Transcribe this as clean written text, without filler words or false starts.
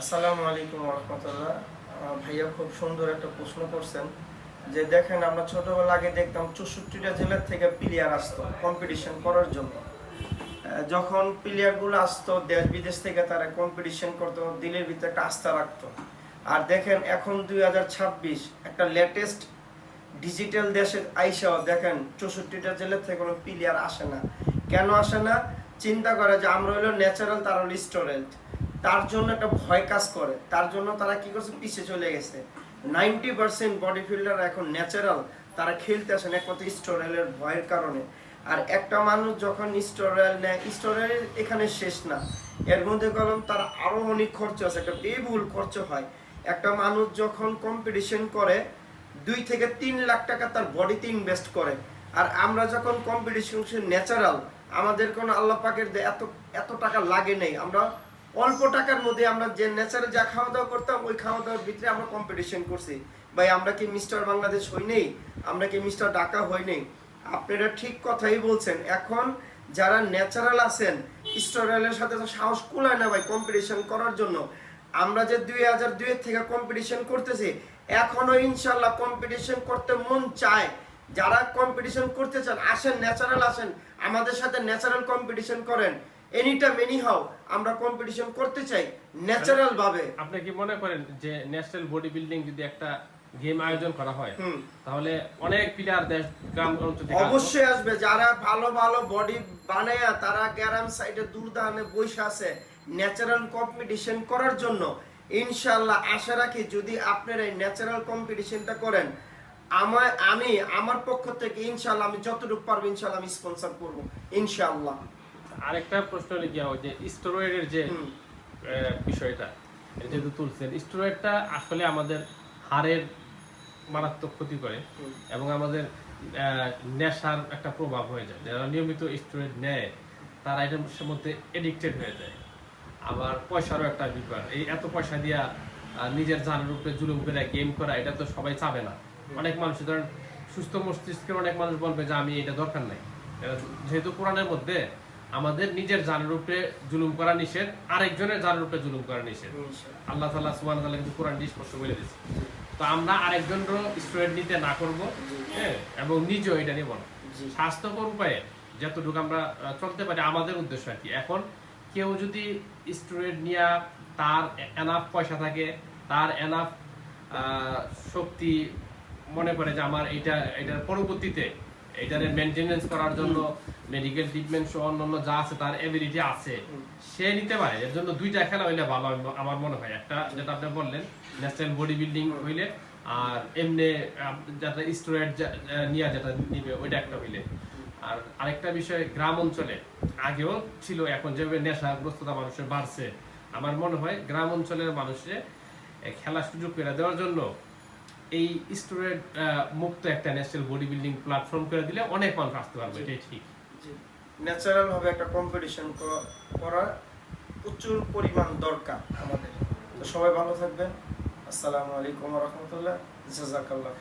আসসালামু আলাইকুম রহমতুল্লাহ। ভাইয়া খুব সুন্দর একটা প্রশ্ন করছেন যে দেখেন আমরা ছোটবেলা আগে দেখতাম 64টা জেলার থেকে প্লেয়ার আসতো কম্পিটিশন করার জন্য। যখন প্লেয়ারগুলো আসতো দেশ বিদেশ থেকে, তারা কম্পিটিশন করতো, দিলের ভিতরে একটা আস্থা রাখতো। আর দেখেন এখন 2026 একটা লেটেস্ট ডিজিটাল দেশের আইসাও দেখেন 64টা জেলার থেকে কোনো প্লেয়ার আসে না। কেন আসে না? চিন্তা করে যে আমরা হলো ন্যাচারাল, তারা হলো স্টোরেন্ট। তার জন্য একটা ভয় কাজ করে, তার জন্য তারা কি করছে, পিছিয়ে চলে গেছে। 90% বডি ফিল্ডার এখন ন্যাচারাল, তারা খেলতে আসেন একমাত্র স্টোরেলের ভয়ের কারণে। আর একটা মানুষ যখন স্টোরেল নেয়, স্টোরেল এখানে শেষ না, এর মধ্যে কলম তার আরও অনেক খরচ আছে, একটা বেবুল খরচ হয়। একটা মানুষ যখন কম্পিটিশন করে 2 থেকে 3 লাখ টাকা তার বডিতে ইনভেস্ট করে। আর আমরা যখন কম্পিটিশন ন্যাচারাল, আমাদের কোনো আল্লাহ পাকের এত এত টাকা লাগে নেই। আমরা অল্প টাকার মধ্যে আমরা যে ন্যাচারাল যা খাওয়া দাওয়া করতাম, ওই খাওয়া দাওয়ার ভিতরে আমরা কম্পিটিশন করছি। ভাই আমরা কি মিস্টার বাংলাদেশ হই নেই? আমরা কি মিস্টার ঢাকা হই নেই? আপনারা ঠিক কথাই বলছেন। এখন যারা ন্যাচারাল আছেন, স্টোরেলের সাথে তো সাহস কুলায় না ভাই কম্পিটিশন করার জন্য। আমরা যে 2002 থেকে কম্পিটিশন করতেছি, এখনো ইনশাল্লাহ কম্পিটিশন করতে মন চায়। যারা কম্পিটিশন করতে চান আসেন, ন্যাচারাল আসেন, আমাদের সাথে ন্যাচারাল কম্পিটিশন করেন। এনিটাইম এনি হাউ আমরা কম্পিটিশন করতে চাই ন্যাচারাল ভাবে। আপনি কি মনে করেন যে ন্যাশনাল বডি বিল্ডিং যদি একটা গেম আয়োজন করা হয়, তাহলে অনেক প্লেয়ার দেশ গ্রাম অঞ্চল থেকে অবশ্যই আসবে? যারা ভালো ভালো বডি বানায় তারা গ্রাম সাইডে দূরদানে বসে আছে ন্যাচারাল কম্পিটিশন করার জন্য। ইনশাআল্লাহ আশা রাখি যদি আপনারা এই ন্যাচারাল কম্পিটিশনটা করেন, আমি আমার পক্ষ থেকে ইনশাআল্লাহ আমি যতটুকু পারবো ইনশাআল্লাহ আমি স্পন্সর করব ইনশাআল্লাহ। আরেকটা প্রশ্ন হলো কি যে স্টেরয়েডের যে বিষয়টা যেহেতু তুলছেন, স্টেরয়েডটা আসলে আমাদের হাড়ের মারাত্মক ক্ষতি করে এবং আমাদের নেশার একটা প্রভাব হয়ে যায়। যারা নিয়মিত স্টেরয়েড নেয় তারা এটার মধ্যে এডিক্টেড হয়ে যায়। আবার পয়সারও একটা ব্যাপার, এই এত পয়সা দিয়া নিজের জানের উপরে জুলুম করে গেম করা, এটা তো সবাই চাবে না। অনেক মানুষ ধরেন সুস্থ মস্তিষ্কের অনেক মানুষ বলবে যে আমি এটা দরকার নাই। যেহেতু কোরআনের মধ্যে আমাদের নিজের জানের উপরে জুলুম করা নিষেধ, আরেকজনের জানের উপরে জুলুম করা নিষেধ। আল্লাহ তাআলা সুবহানাহু ওয়া তাআলা কিন্তু কোরআন স্পষ্ট বলে দিয়েছে। তো আমরা আরেকজনেরও স্টুডেন্ট নিতে না করব, হ্যাঁ, এবং নিজেও এটা নিব না। স্বাস্থ্যকর উপায়ে যতটুকু আমরা চলতে পারি আমাদের উদ্দেশ্য আর কি। এখন কেউ যদি স্টুডেন্ট নিয়ে তার এনাফ পয়সা থাকে, তার এনাফ শক্তি মনে করে যে আমার এটার পরবর্তীতে এটারে মেনটেনেন্স করার জন্য মেডিকেল ট্রিটমেন্ট সহ অন্যান্য যা আছে তার এবিলিটি আছে, সে নিতে পারে। এর জন্য দুইটা খেলা হইলে ভালো আমার মনে হয়। একটা যেটা আপনি বললেন ন্যাশনাল বডি বিল্ডিং হইলে, আর এমনি যেটা স্টেরয়েড নিয়ে যেটা নিবে ওইটা একটা হইলে। আর আরেকটা বিষয়, গ্রাম অঞ্চলে আগেও ছিল, এখন যেভাবে নেশাগ্রস্ততা মানুষের বাড়ছে, আমার মনে হয় গ্রাম অঞ্চলের মানুষের খেলার সুযোগ করে দেওয়ার জন্য এই স্টুডেন্ট মুক্ত একটা ন্যাশনাল বডি বিল্ডিং প্ল্যাটফর্ম করে দিলে অনেক মানুষ আসতে পারবে। এটাই ঠিক। ন্যাচারাল ভাবে একটা কম্পিটিশন করা প্রচুর পরিমাণ দরকার আমাদের। তো সবাই ভালো থাকবেন। আসসালামু আলাইকুম ওয়া রাহমাতুল্লাহ। জাযাকাল্লাহ।